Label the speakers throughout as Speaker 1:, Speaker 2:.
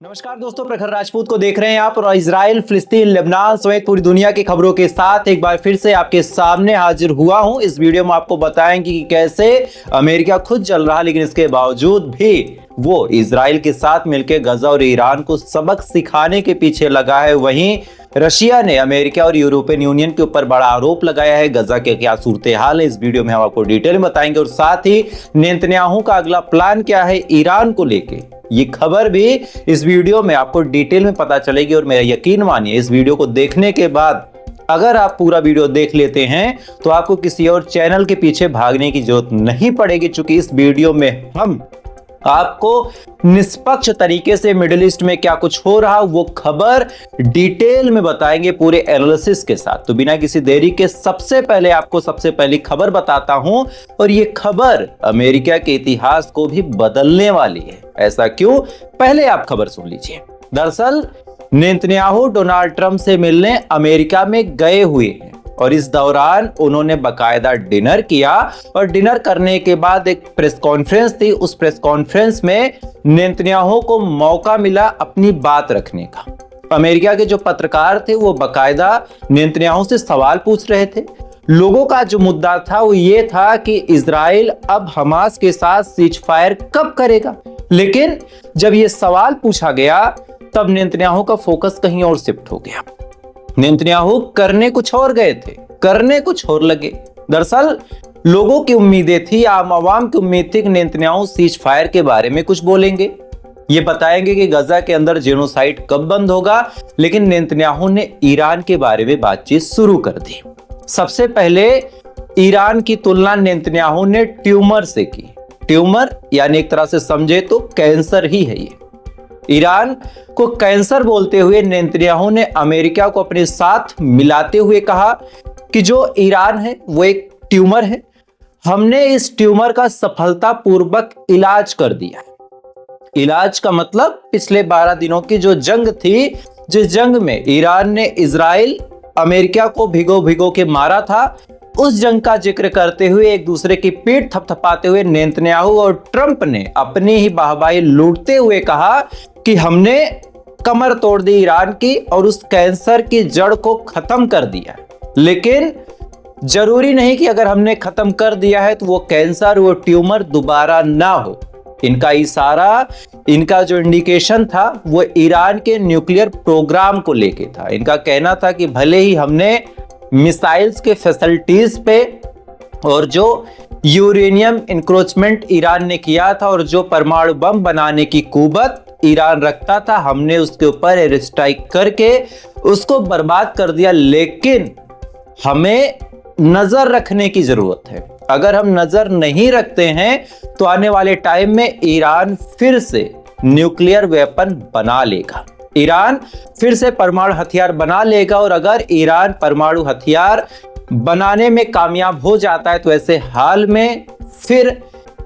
Speaker 1: नमस्कार दोस्तों, प्रखर राजपूत को देख रहे हैं आप और इजराइल, फिलिस्तीन, लेबनान समेत पूरी दुनिया की खबरों के साथ एक बार फिर से आपके सामने हाजिर हुआ हूं। इस वीडियो में आपको बताएंगे कि कैसे अमेरिका खुद जल रहा, लेकिन इसके बावजूद भी वो इजराइल के साथ मिलकर गजा और ईरान को सबक सिखाने के पीछे लगा है। वहीं रशिया ने अमेरिका और यूरोपियन यूनियन के ऊपर बड़ा आरोप लगाया है। गजा के क्या सूरत हाल है, इस वीडियो में हम आपको डिटेल में बताएंगे और साथ ही नेतन्याहू का अगला प्लान क्या है ईरान को लेके, ये खबर भी इस वीडियो में आपको डिटेल में पता चलेगी। और मेरा यकीन मानिए, इस वीडियो को देखने के बाद अगर आप पूरा वीडियो देख लेते हैं तो आपको किसी और चैनल के पीछे भागने की जरूरत नहीं पड़ेगी, क्योंकि इस वीडियो में हम आपको निष्पक्ष तरीके से मिडिल ईस्ट में क्या कुछ हो रहा वो खबर डिटेल में बताएंगे, पूरे एनालिसिस के साथ। तो बिना किसी देरी के सबसे पहले आपको सबसे पहली खबर बताता हूं, और ये खबर अमेरिका के इतिहास को भी बदलने वाली है। ऐसा क्यों, पहले आप खबर सुन लीजिए। दरअसल नेतन्याहू डोनाल्ड ट्रंप से मिलने अमेरिका में गए हुए हैं और इस दौरान उन्होंने बकायदा डिनर किया, और डिनर करने के बाद एक प्रेस कॉन्फ्रेंस थी। उस प्रेस कॉन्फ्रेंस में नेतन्याहू को मौका मिला अपनी बात रखने का। अमेरिका के जो पत्रकार थे वो बकायदा नेतन्याहू से सवाल पूछ रहे थे। लोगों का जो मुद्दा था वो ये था कि इजराइल अब हमास के साथ सीज फायर कब करेगा, लेकिन जब ये सवाल पूछा गया तब नेतन्याहू का फोकस कहीं और शिफ्ट हो गया। नेतन्याहू करने कुछ और गए थे, करने कुछ और लगे। दरअसल लोगों की उम्मीदें थी, आम आवाम की उम्मीद थी कि नेतन्याहू सीज फायर के बारे में कुछ बोलेंगे, ये बताएंगे कि गजा के अंदर जेनोसाइड कब बंद होगा। लेकिन नेतन्याहू ने ईरान के बारे में बातचीत शुरू कर दी। सबसे पहले ईरान की तुलना नेतन्याहू ने ट्यूमर से की। ट्यूमर यानी एक तरह से समझे तो कैंसर ही है ये। ईरान को कैंसर बोलते हुए नेतन्याहू ने अमेरिका को अपने साथ मिलाते हुए कहा कि जो ईरान है वो एक ट्यूमर है, हमने इस ट्यूमर का सफलतापूर्वक इलाज कर दिया है। इलाज का मतलब पिछले 12 दिनों की जो जंग थी, जिस जंग में ईरान ने इजराइल अमेरिका को भिगो भिगो के मारा था, उस जंग का जिक्र करते हुए एक दूसरे की पीठ थपथपाते हुए नेतन्याहू और ट्रंप ने अपनी ही वाहवाही लूटते हुए कहा कि हमने कमर तोड़ दी ईरान की और उस कैंसर की जड़ को खत्म कर दिया। लेकिन जरूरी नहीं कि अगर हमने खत्म कर दिया है तो वो कैंसर, वो ट्यूमर दोबारा ना हो। इनका इशारा, इनका जो इंडिकेशन था वो ईरान के न्यूक्लियर प्रोग्राम को लेके था। इनका कहना था कि भले ही हमने मिसाइल्स के फैसिलिटीज पे और जो यूरेनियम इंक्रोचमेंट ईरान ने किया था और जो परमाणु बम बनाने की कुवत ईरान रखता था, हमने उसके ऊपर एयर स्ट्राइक करके उसको बर्बाद कर दिया, लेकिन हमें नजर रखने की जरूरत है। अगर हम नजर नहीं रखते हैं तो आने वाले टाइम में ईरान फिर से न्यूक्लियर वेपन बना लेगा, ईरान फिर से परमाणु हथियार बना लेगा। और अगर ईरान परमाणु हथियार बनाने में कामयाब हो जाता है तो ऐसे हाल में फिर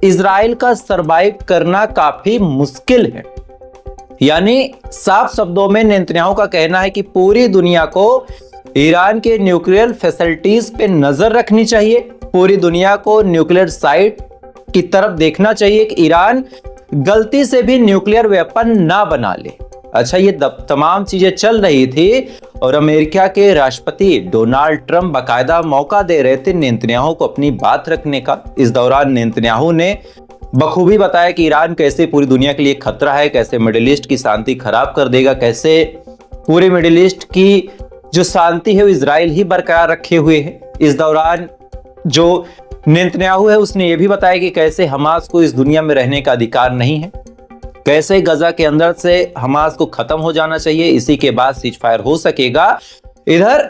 Speaker 1: इजराइल का सरवाइव करना काफी मुश्किल है। यानी साफ शब्दों में नेतन्याहू का कहना है कि पूरी दुनिया को ईरान के न्यूक्लियर फैसिलिटीज पे नजर रखनी चाहिए, पूरी दुनिया को न्यूक्लियर साइट की तरफ देखना चाहिए कि ईरान गलती से भी न्यूक्लियर वेपन ना बना ले। अच्छा, ये तमाम चीजें चल रही थी और अमेरिका के राष्ट्रपति डोनाल्ड ट्रंप बाकायदा मौका दे रहे थे नेतन्याहू को अपनी बात रखने का। इस दौरान नेतन्याहू ने बखूबी बताया कि ईरान कैसे पूरी दुनिया के लिए खतरा है, कैसे मिडिल ईस्ट की शांति खराब कर देगा, कैसे पूरे मिडिल ईस्ट की जो शांति है वो इजराइल ही बरकरार रखे हुए है। इस दौरान जो नेतन्याहू है उसने ये भी बताया कि कैसे हमास को इस दुनिया में रहने का अधिकार नहीं है, कैसे गजा के अंदर से हमास को खत्म हो जाना चाहिए, इसी के बाद सीज फायर हो सकेगा। इधर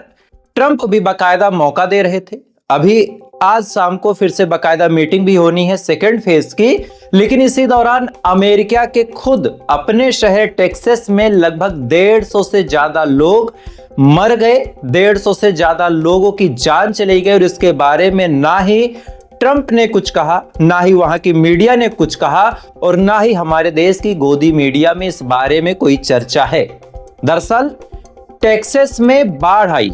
Speaker 1: ट्रंप भी बाकायदा मौका दे रहे थे। अभी आज शाम को फिर से बाकायदा मीटिंग भी होनी है सेकेंड फेज की, लेकिन इसी दौरान अमेरिका के खुद अपने शहर टेक्सास में लगभग 150 से ज्यादा लोग मर गए, 150 से ज्यादा लोगों की जान चली गई। और इसके बारे में ना ही ट्रंप ने कुछ कहा, ना ही वहां की मीडिया ने कुछ कहा, और ना ही हमारे देश की गोदी मीडिया में इस बारे में कोई चर्चा है। दरअसल टेक्सास में बाढ़ आई।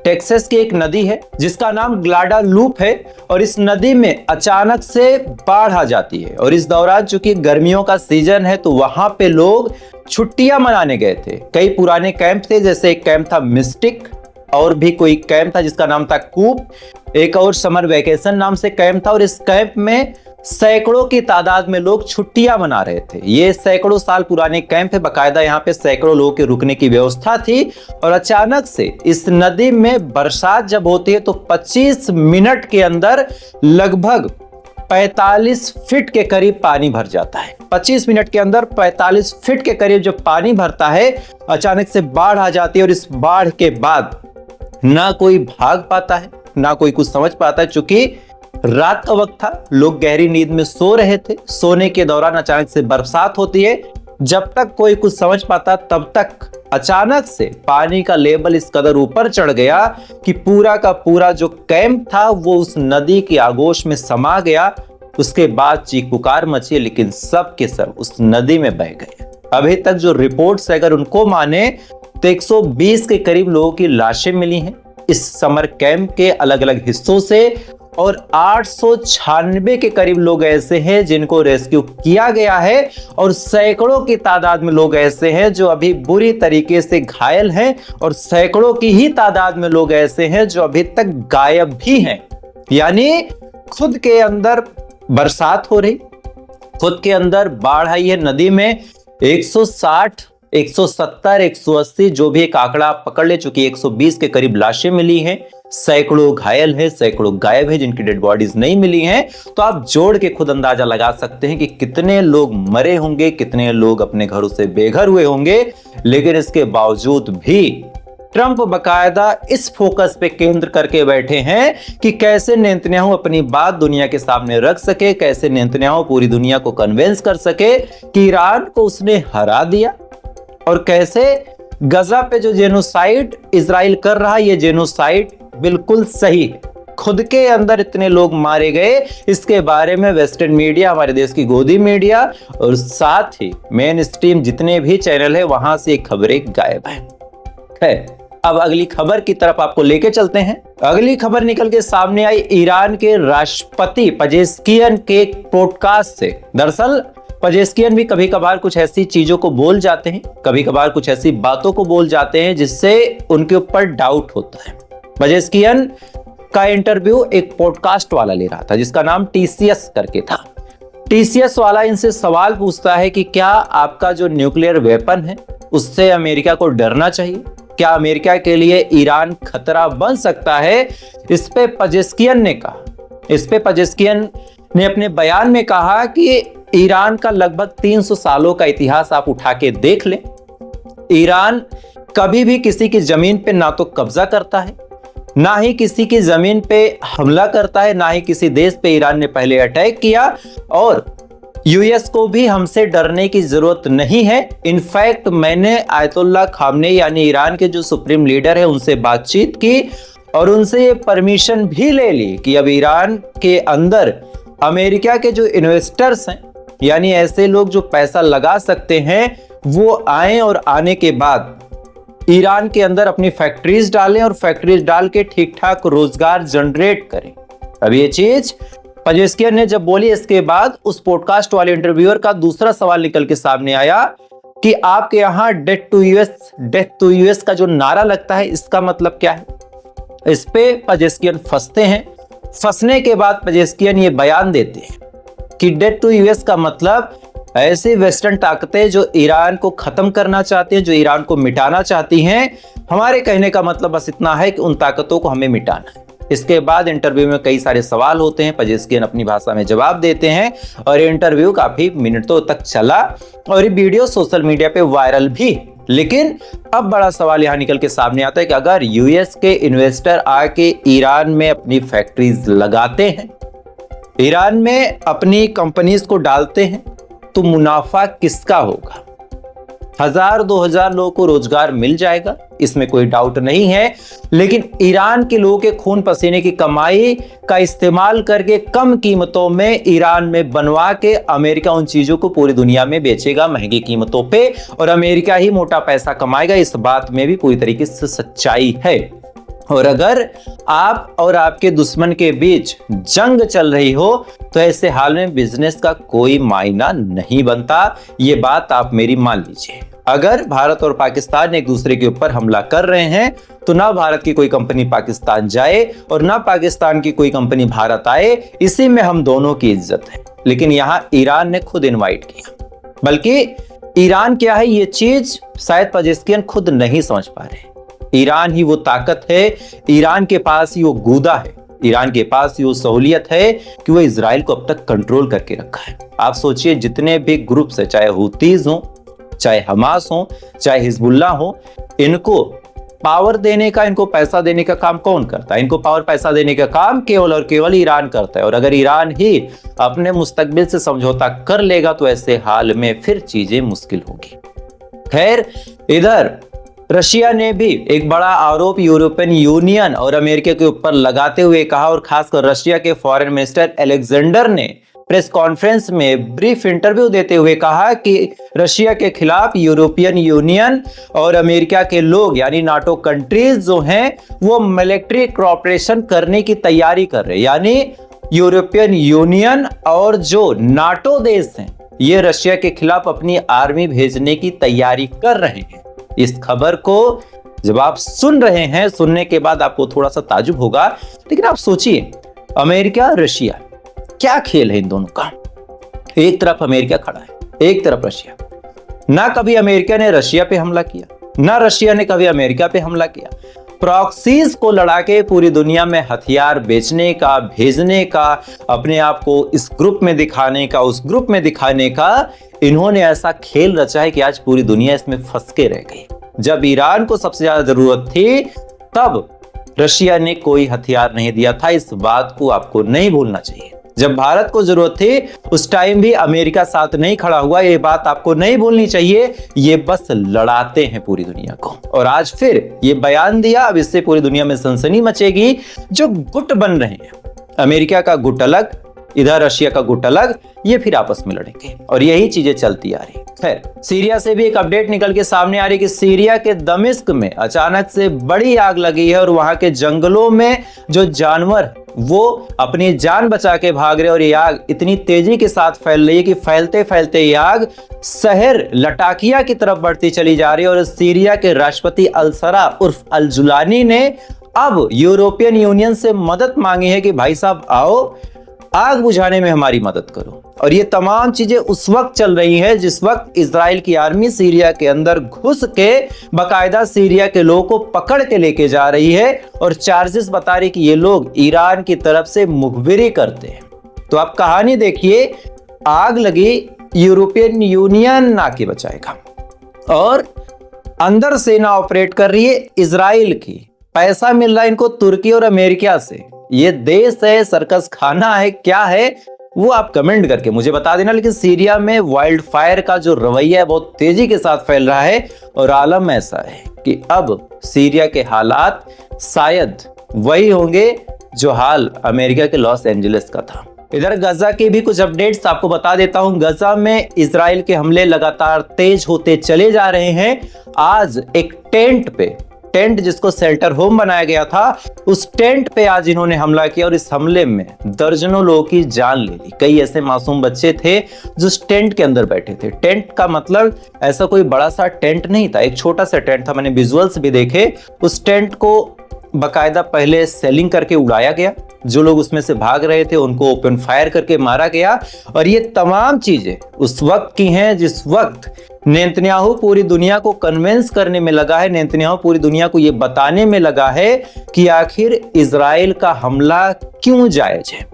Speaker 1: टेक्सास की एक नदी है जिसका नाम ग्वाडालूप है, और इस नदी में अचानक से बाढ़ आ जाती है। और इस दौरान चूंकि गर्मियों का सीजन है तो वहां पे लोग छुट्टियां मनाने गए थे। कई पुराने कैंप थे, जैसे एक कैंप था मिस्टिक, और भी कोई कैंप था जिसका नाम था कूप, एक और समर वेकेशन नाम से कैंप था। और इस कैंप में सैकड़ों की तादाद में लोग छुट्टियां मना रहे थे। ये सैकड़ों साल पुराने कैंप है, बकायदा यहाँ पे सैकड़ों लोगों के रुकने की व्यवस्था थी। और अचानक से इस नदी में बरसात जब होती है तो 25 मिनट के अंदर लगभग 45 फीट के करीब पानी भर जाता है। 25 मिनट के अंदर 45 फीट के करीब जब पानी भरता है, अचानक से बाढ़ आ जाती है। और इस बाढ़ के बाद ना कोई भाग पाता है, ना कोई कुछ समझ पाता है, क्योंकि रात का वक्त था, लोग गहरी नींद में सो रहे थे। सोने के दौरान अचानक से बरसात होती है। जब तक कोई कुछ समझ पाता तब तक अचानक से पानी का लेवल इस कदर ऊपर चढ़ गया कि पूरा का पूरा जो कैंप था वो उस नदी की आगोश में समा गया। उसके बाद चीख पुकार मची, लेकिन सब के सब उस नदी में बह गए। अभी तक जो रिपोर्ट्स अगर उनको माने तो 120 के करीब लोगों की लाशें मिली हैं इस समर कैंप के अलग अलग हिस्सों से, और 896 के करीब लोग ऐसे हैं जिनको रेस्क्यू किया गया है, और सैकड़ों की तादाद में लोग ऐसे हैं जो अभी बुरी तरीके से घायल हैं, और सैकड़ों की ही तादाद में लोग ऐसे हैं जो अभी तक गायब भी हैं। यानी खुद के अंदर बरसात हो रही, खुद के अंदर बाढ़ आई है, नदी में 160, 170, 180 जो भी एक आंकड़ा आप पकड़ ले, चुकी 120 के करीब लाशें मिली हैं, सैकड़ों घायल हैं, सैकड़ों गायब हैं जिनकी डेड बॉडीज नहीं मिली हैं। तो आप जोड़ के खुद अंदाजा लगा सकते हैं कि कितने लोग मरे होंगे, कितने लोग अपने घरों से बेघर हुए होंगे। लेकिन इसके बावजूद भी ट्रंप बकायदा इस फोकस पे केंद्र करके बैठे हैं कि कैसे नेतन्याहू अपनी बात दुनिया के सामने रख सके, कैसे नेतन्याहू पूरी दुनिया को कन्विंस कर सके कि ईरान को उसने हरा दिया, और कैसे गजा पे जो जेनोसाइड इजराइल कर रहा है, ये जेनोसाइड बिल्कुल सही है। खुद के अंदर इतने लोग मारे गए, इसके बारे में वेस्टर्न मीडिया, हमारे देश की गोदी मीडिया और साथ ही मेन स्ट्रीम जितने भी चैनल है वहां से खबरें गायब है। अब अगली खबर की तरफ आपको लेके चलते हैं। अगली खबर निकल के सामने आई ईरान के राष्ट्रपति पेजेश्कियन के पॉडकास्ट से। दरअसल पेजेश्कियन भी कभी कभार कुछ ऐसी चीजों को बोल जाते हैं, कभी कभार कुछ ऐसी बातों को बोल जाते हैं जिससे उनके ऊपर डाउट होता है। पेजेश्कियन का इंटरव्यू एक पॉडकास्ट वाला ले रहा था जिसका नाम टीसीएस करके था। टीसीएस वाला इनसे सवाल पूछता है कि क्या आपका जो न्यूक्लियर वेपन है उससे अमेरिका को डरना चाहिए, क्या अमेरिका के लिए ईरान खतरा बन सकता है। इस पे पेजेश्कियन ने अपने बयान में कहा कि ईरान का लगभग 300 सालों का इतिहास आप उठा के देख लें, ईरान कभी भी किसी की जमीन पे ना तो कब्जा करता है, ना ही किसी की जमीन पे हमला करता है, ना ही किसी देश पे ईरान ने पहले अटैक किया, और यूएस को भी हमसे डरने की जरूरत नहीं है। इनफैक्ट मैंने आयतुल्लाह खामनेई यानी ईरान के जो सुप्रीम लीडर है उनसे बातचीत की और उनसे ये परमिशन भी ले ली कि अब ईरान के अंदर अमेरिका के जो इन्वेस्टर्स हैं, यानी ऐसे लोग जो पैसा लगा सकते हैं, वो आए और आने के बाद ईरान के अंदर अपनी फैक्ट्रीज डालें और फैक्ट्रीज डाल के ठीक ठाक रोजगार जनरेट करें। अब ये चीज पेजेश्कियन ने जब बोली, इसके बाद उस पॉडकास्ट वाले इंटरव्यूअर का दूसरा सवाल निकल के सामने आया कि आपके यहां डेथ टू यूएस का जो नारा लगता है इसका मतलब क्या है। इस पे पेजेश्कियन फंसते हैं। फंसने के बाद पेजेश्कियन ये बयान देते हैं कि डेथ टू यूएस का मतलब ऐसी वेस्टर्न ताकतें जो ईरान को खत्म करना चाहती हैं, जो ईरान को मिटाना चाहती हैं, हमारे कहने का मतलब बस इतना है कि उन ताकतों को हमें मिटाना है। इसके बाद इंटरव्यू में कई सारे सवाल होते हैं, पेजेश्कियन अपनी भाषा में जवाब देते हैं और इंटरव्यू काफी मिनटों तक चला और ये वीडियो सोशल मीडिया पे वायरल भी। लेकिन अब बड़ा सवाल यहां निकल के सामने आता है कि अगर यूएस के इन्वेस्टर आके ईरान में अपनी फैक्ट्रीज लगाते हैं, ईरान में अपनी कंपनीज को डालते हैं, तो मुनाफा किसका होगा। 1000-2000 लोगों को रोजगार मिल जाएगा, इसमें कोई डाउट नहीं है। लेकिन ईरान के लोगों के खून पसीने की कमाई का इस्तेमाल करके कम कीमतों में ईरान में बनवा के अमेरिका उन चीजों को पूरी दुनिया में बेचेगा महंगी कीमतों पे और अमेरिका ही मोटा पैसा कमाएगा। इस बात में भी पूरी तरीके से सच्चाई है। और अगर आप और आपके दुश्मन के बीच जंग चल रही हो तो ऐसे हाल में बिजनेस का कोई मायना नहीं बनता। ये बात आप मेरी मान लीजिए। अगर भारत और पाकिस्तान एक दूसरे के ऊपर हमला कर रहे हैं तो ना भारत की कोई कंपनी पाकिस्तान जाए और ना पाकिस्तान की कोई कंपनी भारत आए, इसी में हम दोनों की इज्जत है। लेकिन यहां ईरान ने खुद इनवाइट किया, बल्कि ईरान क्या है ये चीज शायद पजेस्कियन खुद नहीं समझ पा रहे। ईरान ही वो ताकत है, ईरान के पास ही वो गूदा है, ईरान के पास ही वो सहूलियत है कि वो इजराइल को अब तक कंट्रोल करके रखा है। आप सोचिए जितने भी ग्रुप्स है, चाहे हुतीज हो, चाहे हमास हो, चाहे हिजबुल्ला हो, इनको पावर देने का, इनको पैसा देने का काम कौन करता है? इनको पावर पैसा देने का काम केवल और केवल ईरान करता है। और अगर ईरान ही अपने मुस्तकबिल से समझौता कर लेगा तो ऐसे हाल में फिर चीजें मुश्किल होगी। खैर, इधर रशिया ने भी एक बड़ा आरोप यूरोपियन यूनियन और अमेरिका के ऊपर लगाते हुए कहा, और खासकर रशिया के फॉरेन मिनिस्टर अलेक्जेंडर ने प्रेस कॉन्फ्रेंस में ब्रीफ इंटरव्यू देते हुए कहा कि रशिया के खिलाफ यूरोपियन यूनियन और अमेरिका के लोग यानी नाटो कंट्रीज जो हैं वो मिलिट्री कोऑपरेशन करने की तैयारी कर रहे हैं। यानी यूरोपियन यूनियन और जो नाटो देश हैं ये रशिया के खिलाफ अपनी आर्मी भेजने की तैयारी कर रहे हैं। इस खबर को जब आप सुन रहे हैं, सुनने के बाद आपको थोड़ा सा ताजुब होगा, लेकिन आप सोचिए अमेरिका रशिया क्या खेल है इन दोनों का। एक तरफ अमेरिका खड़ा है, एक तरफ रशिया। ना कभी अमेरिका ने रशिया पे हमला किया, ना रशिया ने कभी अमेरिका पे हमला किया। प्रॉक्सीज को लड़ा के पूरी दुनिया में हथियार बेचने का, भेजने का, अपने आप को इस ग्रुप में दिखाने का, उस ग्रुप में दिखाने का इन्होंने ऐसा खेल रचा है कि आज पूरी दुनिया इसमें फंस के रह गई। जब ईरान को सबसे ज्यादा जरूरत थी तब रशिया ने कोई हथियार नहीं दिया था। इस बात को आपको नहीं भूलना चाहिए। जब भारत को जरूरत थी उस टाइम भी अमेरिका साथ नहीं खड़ा हुआ, ये बात आपको नहीं भूलनी चाहिए। ये बस लड़ाते हैं पूरी दुनिया को, और आज फिर ये बयान दिया। अब इससे पूरी दुनिया में सनसनी मचेगी। जो गुट बन रहे हैं, अमेरिका का गुट अलग, इधर रशिया का गुट अलग, ये फिर आपस में लड़ेंगे और यही चीजें चलती आ रही। खैर, सीरिया से भी एक अपडेट निकल के सामने आ रही कि सीरिया के दमिश्क में अचानक से बड़ी आग लगी है और वहां के जंगलों में जो जानवर वो अपनी जान बचा के भाग रहे, और ये आग इतनी तेजी के साथ फैल रही है कि फैलते फैलते ये आग शहर लटाकिया की तरफ बढ़ती चली जा रही है। और सीरिया के राष्ट्रपति अलसरा उर्फ अल जुलानी ने अब यूरोपियन यूनियन से मदद मांगी है कि भाई साहब आओ, आग बुझाने में हमारी मदद करो। और ये तमाम चीजें उस वक्त चल रही है जिस वक्त इजराइल की आर्मी सीरिया के अंदर घुस के बाकायदा सीरिया के लोगों को पकड़ के लेके जा रही है और चार्जेस बता रही कि ये लोग ईरान की तरफ से मुखबिरी करते हैं। तो आप कहानी देखिए, आग लगी, यूरोपियन यूनियन ना के बचाएगा और अंदर सेना ऑपरेट कर रही है इजराइल की। पैसा मिल रहा है इनको तुर्की और अमेरिका से। ये देश है, सर्कस खाना है, क्या है वो आप कमेंट करके मुझे बता देना। लेकिन सीरिया में वाइल्ड फायर का जो रवैया है बहुत तेजी के साथ फैल रहा है और आलम ऐसा है कि अब सीरिया के हालात शायद वही होंगे जो हाल अमेरिका के लॉस एंजलिस का था। इधर गजा के भी कुछ अपडेट्स आपको बता देता हूं। गजा में इजराइल के हमले लगातार तेज होते चले जा रहे हैं। आज एक टेंट जिसको शेल्टर होम बनाया गया था, उस टेंट पे आज इन्होंने हमला किया और इस हमले में दर्जनों लोगों की जान ले ली। कई ऐसे मासूम बच्चे थे जो उस टेंट के अंदर बैठे थे। टेंट का मतलब ऐसा कोई बड़ा सा टेंट नहीं था, एक छोटा सा टेंट था। मैंने विजुअल्स भी देखे। उस टेंट को बाकायदा पहले सेलिंग करके उड़ाया गया, जो लोग उसमें से भाग रहे थे उनको ओपन फायर करके मारा गया। और ये तमाम चीजें उस वक्त की हैं जिस वक्त नेतन्याहू पूरी दुनिया को कन्विंस करने में लगा है, नेतन्याहू पूरी दुनिया को ये बताने में लगा है कि आखिर इजराइल का हमला क्यों जायज है,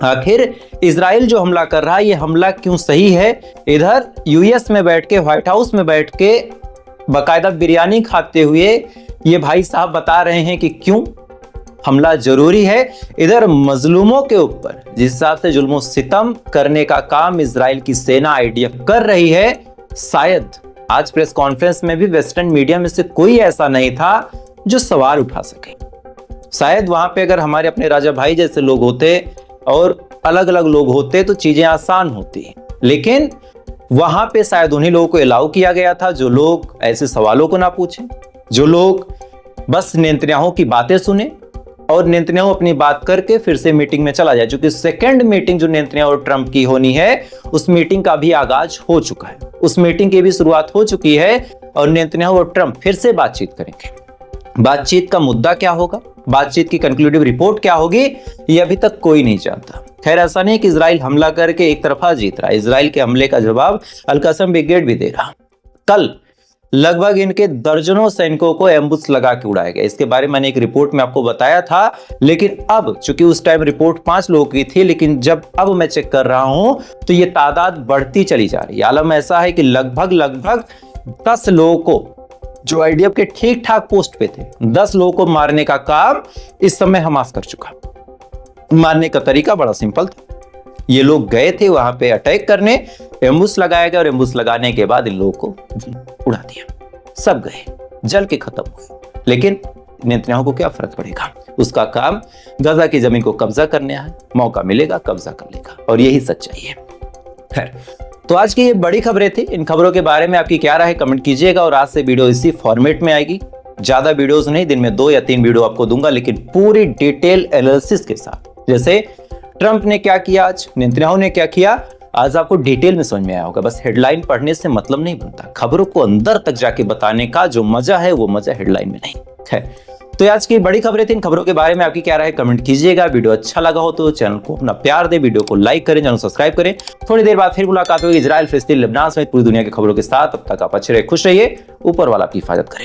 Speaker 1: आखिर इजराइल जो हमला कर रहा है ये हमला क्यों सही है। इधर यूएस में बैठ के, व्हाइट हाउस में बैठ के बाकायदा बिरयानी खाते हुए ये भाई साहब बता रहे हैं कि क्यों हमला जरूरी है। इधर मजलूमों के ऊपर जिस हिसाब से जुल्म सितम करने का काम इजराइल की सेना आईडीएफ कर रही है, शायद आज प्रेस कॉन्फ्रेंस में भी वेस्टर्न मीडिया में से कोई ऐसा नहीं था जो सवाल उठा सके। शायद वहां पे अगर हमारे अपने राजा भाई जैसे लोग होते और अलग अलग लोग होते तो चीजें आसान होती, लेकिन वहां पे शायद उन्हीं लोगों को अलाउ किया गया था जो लोग ऐसे सवालों को ना पूछें, जो लोग बस नेतन्याहू की बातें सुने और नेतन्याहू अपनी बात करके फिर से मीटिंग में चला जाए, क्योंकि सेकंड मीटिंग जो नेतन्याहू और ट्रंप की होनी है उस मीटिंग का भी आगाज हो चुका है, उस मीटिंग की भी शुरुआत हो चुकी है और नेतन्याहू और ट्रंप फिर से बातचीत करेंगे। बातचीत का मुद्दा क्या होगा, बातचीत की कंक्लूडिव रिपोर्ट क्या होगी, ये अभी तक कोई नहीं जानता। खैर ऐसा नहीं कि इजराइल हमला करके एक तरफा जीत रहा है, इजराइल के हमले का जवाब अल-कसम ब्रिगेड भी दे रहा। कल लगभग इनके दर्जनों सैनिकों को एम्बुश लगा के उड़ाया गया, इसके बारे में मैंने एक रिपोर्ट में आपको बताया था। लेकिन अब चूंकि उस टाइम रिपोर्ट 5 लोगों की थी, लेकिन जब अब मैं चेक कर रहा हूं तो ये तादाद बढ़ती चली जा रही है। आलम ऐसा है कि लगभग 10 लोगों को जो आईडीएफ के ठीक ठाक पोस्ट पे थे, 10 लोगों को मारने का काम इस समय हमास कर चुका। मारने का तरीका बड़ा सिंपल था, ये लोग गए थे वहां पे अटैक करने, एम्बुश लगाया गया और एम्बुश लगाने के बाद इन लोगों को उड़ा दिया, सब गए, जल के खत्म हुए। लेकिन नेतन्याहू को क्या फर्क पड़ेगा, उसका काम गजा की जमीन को कब्जा करने है, मौका मिलेगा कब्जा कर लेगा और यही सच्चाई है। खैर तो आज की ये बड़ी खबरें थी, इन खबरों के बारे में आपकी क्या राय है कमेंट कीजिएगा और आज से वीडियो इसी फॉर्मेट में आएगी। ज्यादा वीडियोस नहीं, दिन में 2 या 3 वीडियो आपको दूंगा, लेकिन पूरी डिटेल एनालिसिस के साथ। जैसे ट्रंप ने क्या किया आज, नेतन्याहू ने क्या किया, आज आपको डिटेल में समझ में आया होगा। बस हेडलाइन पढ़ने से मतलब नहीं बनता, खबरों को अंदर तक जाके बताने का जो मजा है वो मजा हेडलाइन में नहीं है। तो आज की बड़ी खबरें थी, इन खबरों के बारे में आपकी क्या राय है कमेंट कीजिएगा। वीडियो अच्छा लगा हो तो चैनल को अपना प्यार दे, वीडियो को लाइक करें, चैनल सब्सक्राइब करें। थोड़ी देर बाद फिर मुलाकात होगी इजराइल, फिलिस्तीन, लेबनान समेत पूरी दुनिया की खबरों के साथ। तब तक आप अच्छे रहिए, खुश रहिए, ऊपर वाला आपकी हिफाजत करे।